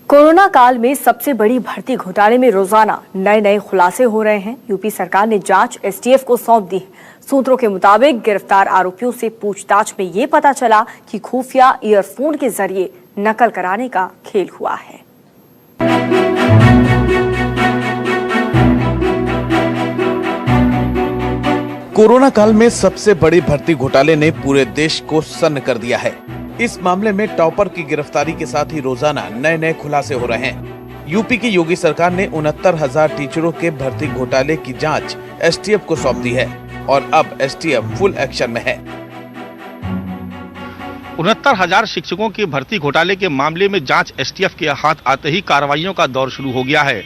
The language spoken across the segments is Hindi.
कोरोना काल में सबसे बड़ी भर्ती घोटाले में रोजाना नए नए खुलासे हो रहे हैं। यूपी सरकार ने जांच एसटीएफ को सौंप दी है। सूत्रों के मुताबिक गिरफ्तार आरोपियों से पूछताछ में ये पता चला कि खुफिया ईयरफोन के जरिए नकल कराने का खेल हुआ है। कोरोना काल में सबसे बड़ी भर्ती घोटाले ने पूरे देश को सन्न कर दिया है। इस मामले में टॉपर की गिरफ्तारी के साथ ही रोजाना नए नए खुलासे हो रहे हैं। यूपी की योगी सरकार ने 69,000 टीचरों के भर्ती घोटाले की जांच एसटीएफ को सौंप दी है और अब एसटीएफ फुल एक्शन में है। 69,000 शिक्षकों की भर्ती घोटाले के मामले में जांच एसटीएफ के हाथ आते ही कार्रवाइयों का दौर शुरू हो गया है।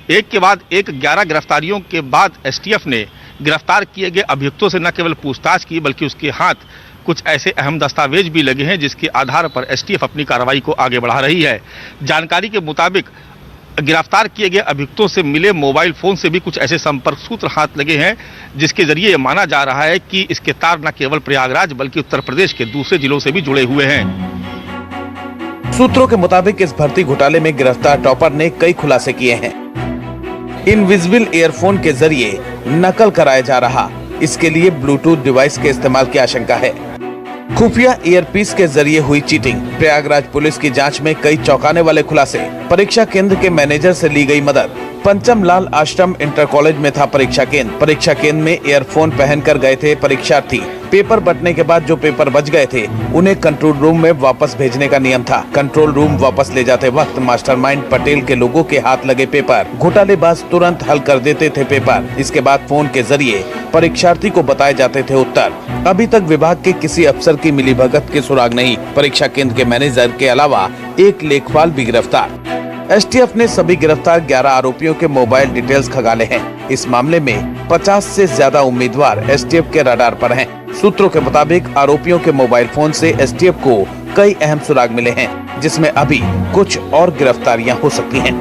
एक के बाद एक 11 गिरफ्तारियों के बाद एसटीएफ ने गिरफ्तार किए गए अभियुक्तों से न केवल पूछताछ की बल्कि उसके हाथ कुछ ऐसे अहम दस्तावेज भी लगे हैं जिसके आधार पर एसटीएफ अपनी कार्रवाई को आगे बढ़ा रही है। जानकारी के मुताबिक गिरफ्तार किए गए अभियुक्तों से मिले मोबाइल फोन से भी कुछ ऐसे संपर्क सूत्र हाथ लगे हैं जिसके जरिए यह माना जा रहा है कि इसके तार न केवल प्रयागराज बल्कि उत्तर प्रदेश के दूसरे जिलों से भी जुड़े हुए हैं। सूत्रों के मुताबिक इस भर्ती घोटाले में गिरफ्तार टॉपर ने कई खुलासे किए हैं। इनविजिबल ईयरफोन के जरिए नकल कराया जा रहा, इसके लिए ब्लूटूथ डिवाइस के इस्तेमाल की आशंका है। खुफिया ईयरपीस के जरिए हुई चीटिंग, प्रयागराज पुलिस की जांच में कई चौंकाने वाले खुलासे, परीक्षा केंद्र के मैनेजर से ली गई मदद। पंचम लाल आश्रम इंटर कॉलेज में था परीक्षा केंद्र में ईयरफोन पहनकर गए थे परीक्षार्थी। पेपर बंटने के बाद जो पेपर बच गए थे उन्हें कंट्रोल रूम में वापस भेजने का नियम था। कंट्रोल रूम वापस ले जाते वक्त मास्टरमाइंड पटेल के लोगों के हाथ लगे पेपर घोटालेबाज तुरंत हल कर देते थे पेपर। इसके बाद फोन के जरिए परीक्षार्थी को बताए जाते थे उत्तर। अभी तक विभाग के किसी अफसर की मिलीभगत के सुराग नहीं। परीक्षा केंद्र के मैनेजर के अलावा एक लेखपाल भी गिरफ्तार। एसटीएफ ने सभी गिरफ्तार 11 आरोपियों के मोबाइल डिटेल्स खंगाले हैं। इस मामले में 50 से ज्यादा उम्मीदवार एसटीएफ के रडार पर हैं। सूत्रों के मुताबिक आरोपियों के मोबाइल फोन से एसटीएफ को कई अहम सुराग मिले हैं जिसमें अभी कुछ और गिरफ्तारियां हो सकती हैं।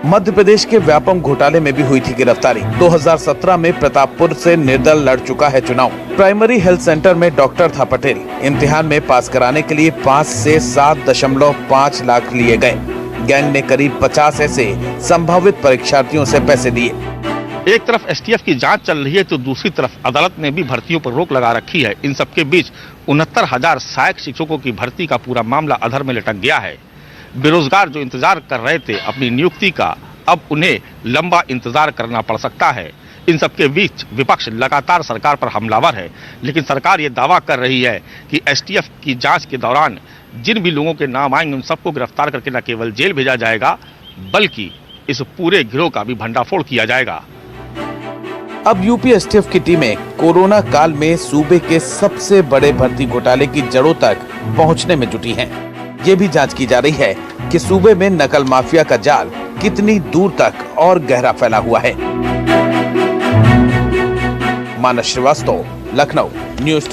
मध्य प्रदेश के व्यापम घोटाले में भी हुई थी गिरफ्तारी। 2017 में प्रतापपुर से निर्दल लड़ चुका है चुनाव। प्राइमरी हेल्थ सेंटर में डॉक्टर था पटेल। इम्तिहान में पास कराने के लिए 5 से 7.5 लाख लिए गए। गैंग ने करीब 50 ऐसे संभावित परीक्षार्थियों से पैसे लिए। एक तरफ एसटीएफ की जांच चल रही है तो दूसरी तरफ अदालत ने भी भर्तियों पर रोक लगा रखी है। इन सबके बीच 69,000 सहायक शिक्षकों की भर्ती का पूरा मामला अधर में लटक गया है। बेरोजगार जो इंतजार कर रहे थे अपनी नियुक्ति का, अब उन्हें लंबा इंतजार करना पड़ सकता है। इन सबके बीच विपक्ष लगातार सरकार पर हमलावर है, लेकिन सरकार ये दावा कर रही है कि एसटीएफ की जांच के दौरान जिन भी लोगों के नाम आएंगे उन सबको गिरफ्तार करके न केवल जेल भेजा जाएगा बल्कि इस पूरे गिरोह का भी भंडाफोड़ किया जाएगा। अब यूपी एसटीएफ की टीमें कोरोना काल में सूबे के सबसे बड़े भर्ती घोटाले की जड़ों तक पहुंचने में जुटी हैं। ये भी जांच की जा रही है कि सूबे में नकल माफिया का जाल कितनी दूर तक और गहरा फैला हुआ है। मानस श्रीवास्तव, लखनऊ, न्यूज़।